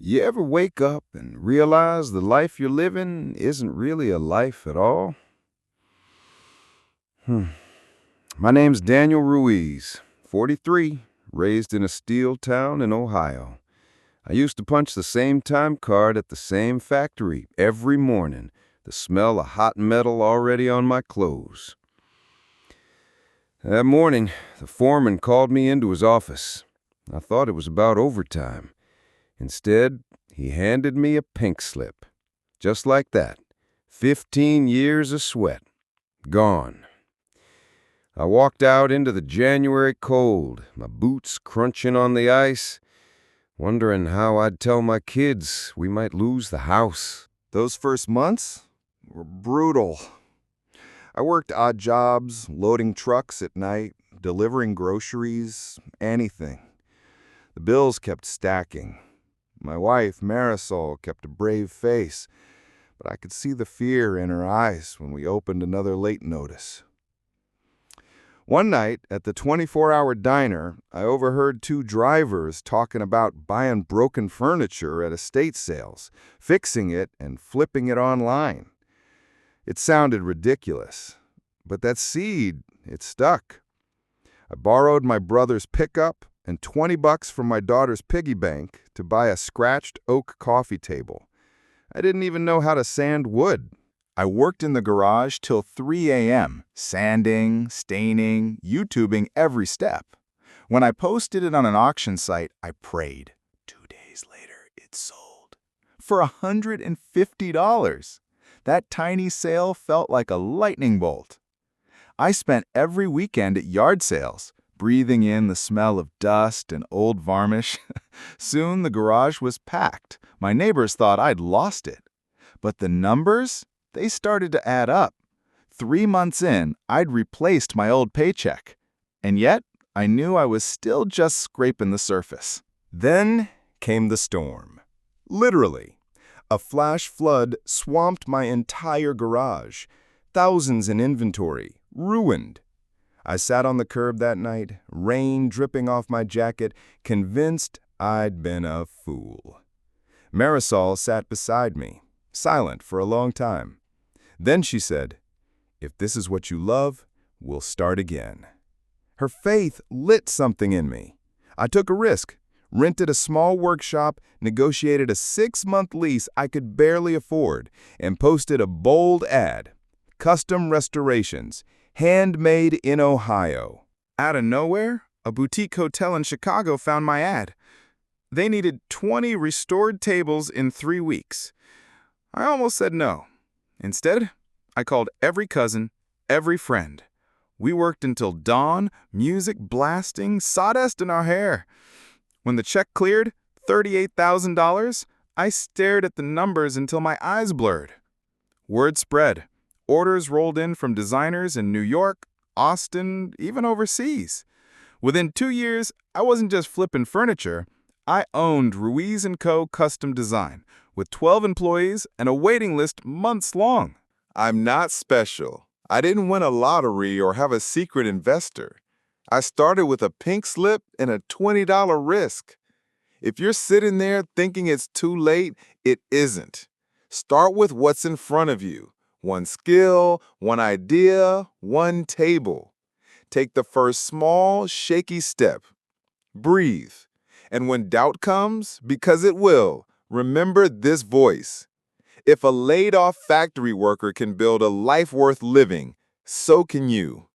You ever wake up and realize the life you're living isn't really a life at all? My name's Daniel Ruiz, 43, raised in a steel town in Ohio. I used to punch the same time card at the same factory every morning, the smell of hot metal already on my clothes. That morning, the foreman called me into his office. I thought it was about overtime. Instead, he handed me a pink slip. Just like that. 15 years of sweat. Gone. I walked out into the January cold, my boots crunching on the ice, wondering how I'd tell my kids we might lose the house. Those first months were brutal. I worked odd jobs, loading trucks at night, delivering groceries, anything. The bills kept stacking. My wife, Marisol, kept a brave face, but I could see the fear in her eyes when we opened another late notice. One night at the 24-hour diner, I overheard two drivers talking about buying broken furniture at estate sales, fixing it, and flipping it online. It sounded ridiculous, but that seed, it stuck. I borrowed my brother's pickup and $20 from my daughter's piggy bank to buy a scratched oak coffee table. I didn't even know how to sand wood. I worked in the garage till 3 a.m., sanding, staining, YouTubing every step. When I posted it on an auction site, I prayed. 2 days later, it sold. For $150. That tiny sale felt like a lightning bolt. I spent every weekend at yard sales, breathing in the smell of dust and old varnish. Soon the garage was packed. My neighbors thought I'd lost it. But the numbers, they started to add up. 3 months in, I'd replaced my old paycheck. And yet, I knew I was still just scraping the surface. Then came the storm. Literally. A flash flood swamped my entire garage. Thousands in inventory. Ruined. I sat on the curb that night, rain dripping off my jacket, convinced I'd been a fool. Marisol sat beside me, silent for a long time. Then she said, "If this is what you love, we'll start again." Her faith lit something in me. I took a risk, rented a small workshop, negotiated a 6-month lease I could barely afford, and posted a bold ad. Custom restorations, handmade in Ohio. Out of nowhere, a boutique hotel in Chicago found my ad. They needed 20 restored tables in 3 weeks. I almost said no. Instead, I called every cousin, every friend. We worked until dawn, music blasting, sawdust in our hair. When the check cleared, $38,000, I stared at the numbers until my eyes blurred. Word spread. Orders rolled in from designers in New York, Austin, even overseas. Within 2 years, I wasn't just flipping furniture. I owned Ruiz & Co. Custom Design, with 12 employees and a waiting list months long. I'm not special. I didn't win a lottery or have a secret investor. I started with a pink slip and a $20 risk. If you're sitting there thinking it's too late, it isn't. Start with what's in front of you. One skill, one idea, one table. Take the first small, shaky step. Breathe. And when doubt comes, because it will, remember this voice. If a laid-off factory worker can build a life worth living, so can you.